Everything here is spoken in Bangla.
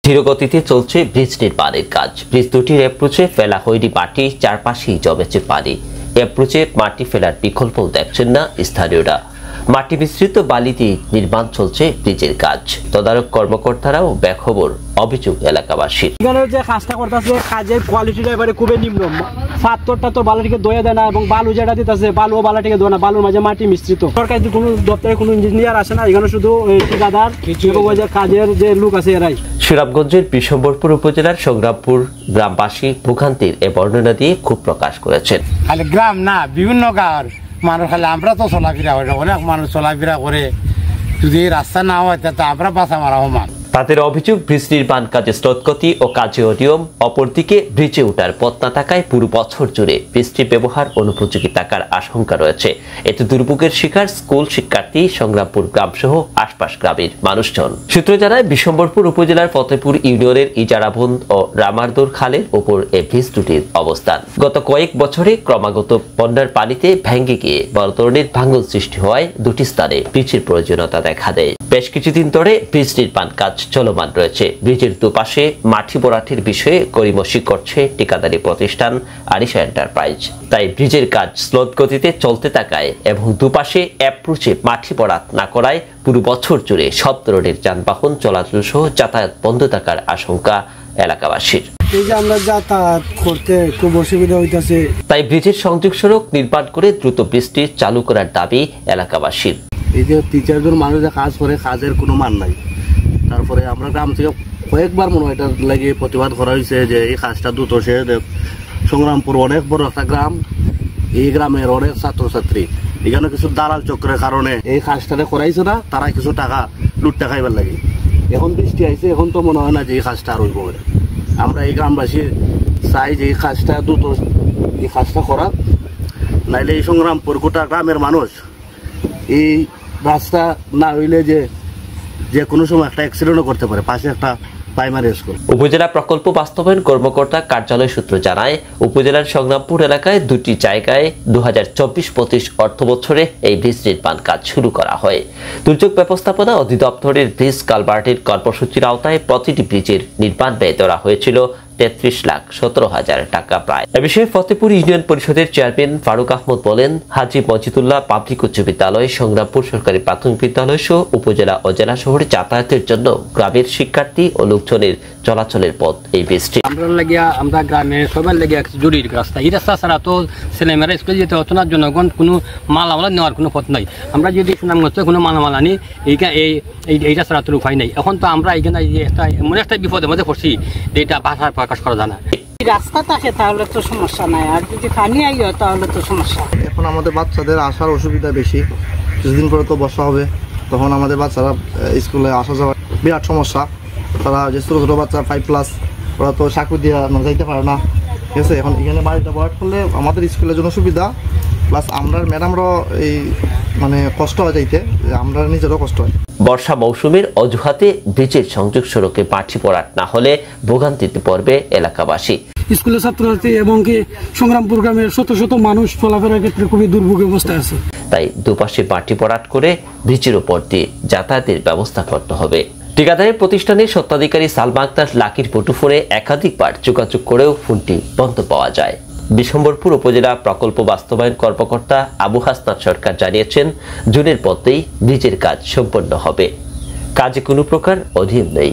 ধীরগতিতে চলছে ব্রিজ নির্মাণের কাজ। ব্রিজ দুটির অ্যাপ্রোচে ফেলা হয়নি মাটি, চারপাশেই জমেছে পানি। অ্যাপ্রোচে মাটি ফেলার বিকল্পও দেখছেন না স্থানীয়রা। মাটি মিশ্রিত বালি দিয়ে নির্মাণ চলছে ব্রিজের কাজ। তদারক কর্মকর্তারাও বেখবর, অভিযোগ এলাকাবাসীর। এখানে যে কাজটা করতেছে, কাজের কোয়ালিটিটা এবারে খুবই নিম্ন। পাথরটা তো বালুটিকে দয়া দেয় না, এবং বালু যেটা দিতেছে বালুও বালাটিকে দেয় না, বালুর মাঝে মাটি মিশ্রিত। সরকারি কোনো দপ্তরে কোনো ইঞ্জিনিয়ার আসে না, এখানে শুধু ঠিকাদার কাজের যে লোক আছে এরাই। শিরাবগঞ্জের বিশম্বরপুর উপজেলার সংগ্রামপুর গ্রামবাসী ভোগান্তির এ বর্ণনা দিয়ে ক্ষোভ প্রকাশ করেছেন। খালি গ্রাম না, বিভিন্ন গাঁর মানুষ, খালি আমরা তো চলাফেরা হয়, অনেক মানুষ চলাফেরা করে। যদি রাস্তা না হয় তো আমরা বাঁচা মারা সমান। তাদের অভিযোগ, ব্রিজ নির্মাণ কাজে স্রোতগতি ও কাজে অনিয়ম। অপরদিকে ব্রিজে ওঠার পথ না থাকায় পুরো বছর জুড়ে ব্রিজটি ব্যবহার অনুপযোগী থাকার আশঙ্কা রয়েছে। এতে দুর্ভোগের শিকার স্কুল শিক্ষার্থী, সংগ্রামপুর গ্রাম সহ আশপাশ গ্রামের মানুষজন। সূত্র জানায়, বিশম্বরপুর উপজেলার ফতেপুর ইউনিয়নের ইজারাবন ও রামারদোর খালের উপর এই ব্রিজ দুটির অবস্থান। গত কয়েক বছরে ক্রমাগত বন্যার পানিতে ভেঙে গিয়ে বড় ধরনের ভাঙন সৃষ্টি হওয়ায় দুটি স্থানে ব্রিজের প্রয়োজনীয়তা দেখা দেয়। বেশ কিছুদিন ধরে ব্রিজ নির্মাণ কাজ চলমান রয়েছে। ব্রিজের দুপাশে মাটি ভরাটের বিষয়ে গড়িমসি করছে ঠিকাদারি প্রতিষ্ঠান আরিশা এন্টারপ্রাইজ। তাই ব্রিজের কাজ স্লোত গতিতে চলতে থাকায় এবং দুপাশে অ্যাপ্রোচে মাটি ভরাট না করায় পুরো বছর জুড়ে সব ধরনের যানবাহন চলাচল সহ যাতায়াত বন্ধ থাকার আশঙ্কা এলাকাবাসীর। এই যে আমরা যাতায়াত করতে খুব অসুবিধা হইতেছে। তাই ব্রিজের সংযোগ সড়ক নির্মাণ করে দ্রুত ব্রিজটি চালু করার দাবি এলাকাবাসীর। এই যে 3-4 জন মানুষ যে কাজ করে, কাজের কোনো মান নাই। তারপরে আমরা গ্রাম থেকে কয়েকবার মনে হয় এটা লাগিয়ে প্রতিবাদ করা হয়েছে যে এই কাজটা দ্রুত শেষ। সংগ্রামপুর অনেক বড় একটা গ্রাম, এই গ্রামের অনেক ছাত্রছাত্রী, এখানে কিছু দালাল চক্রের কারণে এই কাজটা করাইছে না, তারা কিছু টাকা লুটটা খাইবার লাগে। এখন বৃষ্টি আইছে, এখন তো মনে হয় না যে এই কাজটা আর হইব। আমরা এই গ্রামবাসী চাই যে এই কাজটা দ্রুত এই কাজটা করা, নাইলে এই সংগ্রামপুর গোটা গ্রামের মানুষ এই রাস্তা না হইলে যে কোনো সময় একটা অ্যাক্সিডেন্টও করতে পারে। পাশে একটা প্রাইমারি স্কুল। উপজেলা প্রকল্প বাস্তবায়ন কর্মকর্তা কার্যালয় সূত্র জানায়, উপজেলার সংগ্রামপুর এলাকায় দুটি জায়গায় 2024-25 অর্থ বছরে এই ব্রিজ নির্মাণ কাজ শুরু করা হয়। দুর্যোগ ব্যবস্থাপনা অধিদপ্তরের ব্রিজ কালভার্টের কর্মসূচির আওতায় প্রতিটি ব্রিজের নির্মাণ ব্যয় ধরা হয়েছিল 33,17,000 টাকা প্রায়। এ বিষয়ে ফতেপুর ইউনিয়ন পরিষদের চেয়ারম্যান ফারুক আহমদ বলেন, হাজী মজিদুল্লাহ পাবলিক উচ্চ বিদ্যালয়, সংগ্রামপুর সরকারি প্রাথমিক বিদ্যালয় সহ উপজেলা ও জেলা শহরে যাতায়াতের জন্য গ্রামের শিক্ষার্থী ও লোকজনের চলাচলের পথ এই ব্রিজটি। আমরা গ্রামে সবার লেগে জরুরি রাস্তা, এই রাস্তা ছাড়া তো ছেলেমেয়েরা স্কুলে যেতে হতো না, জনগণ কোনো মালামালা নেওয়ার কোনো পথ নাই। আমরা যদি সুনামগঞ্জ কোনো মালামাল আনি, এইটা ছাড়া তো উপায় নেই। এখন তো আমরা এখানে এমন একটা বিপদের মধ্যে পড়ছি যে এটা ভাষায় প্রকাশ করা যায় না। রাস্তা থাকে তাহলে তো সমস্যা নাই, আর যদি পানি আইও তাহলে তো সমস্যা। এখন আমাদের বাচ্চাদের আসার অসুবিধা বেশি। কিছুদিন পরে তো বর্ষা হবে, তখন আমাদের বাচ্চারা স্কুলে আসা যাওয়ার বিরাট সমস্যা। তারা যে ছোটো ছোটো বাচ্চা 5+, ওরা তো চাকরি দিয়ে যাইতে পারে না, ঠিক আছে। এখন এখানে বাড়িটা ভরাট করলে আমাদের স্কুলের জন্য সুবিধা, প্লাস আমরা ম্যাডামরাও এই কষ্ট হয় যাইতে, আমরা নিজেরও কষ্ট হয়। বর্ষা মৌসুমের অজুহাতে ব্রিজের সংযোগ সড়কে মাটি ভরাট না হলে ভোগান্তিতে পড়বে এলাকাবাসী। স্কুলের ছাত্রছাত্রী এবং কি সংগ্রামপুর গ্রামের শত শত মানুষ চলাফেরার ক্ষেত্রে খুবই দুর্ভোগ অবস্থায় আছে। তাই দুপাশে মাটি ভরাট করে ব্রিজের উপর দিয়ে যাতায়াতের ব্যবস্থা করতে হবে। ঠিকাদারি প্রতিষ্ঠানের স্বত্বাধিকারী সালমা আক্তার লাকির মুঠোফোনে একাধিকবার যোগাযোগ করেও ফোনটি বন্ধ পাওয়া যায়। বিশম্বরপুর উপজেলা প্রকল্প বাস্তবায়ন কর্মকর্তা আবু হাসনাত সরকার জানিয়েছেন, জুনের মধ্যেই ব্রিজের কাজ সম্পন্ন হবে। কাজে কোনো প্রকার অনিয়ম নেই।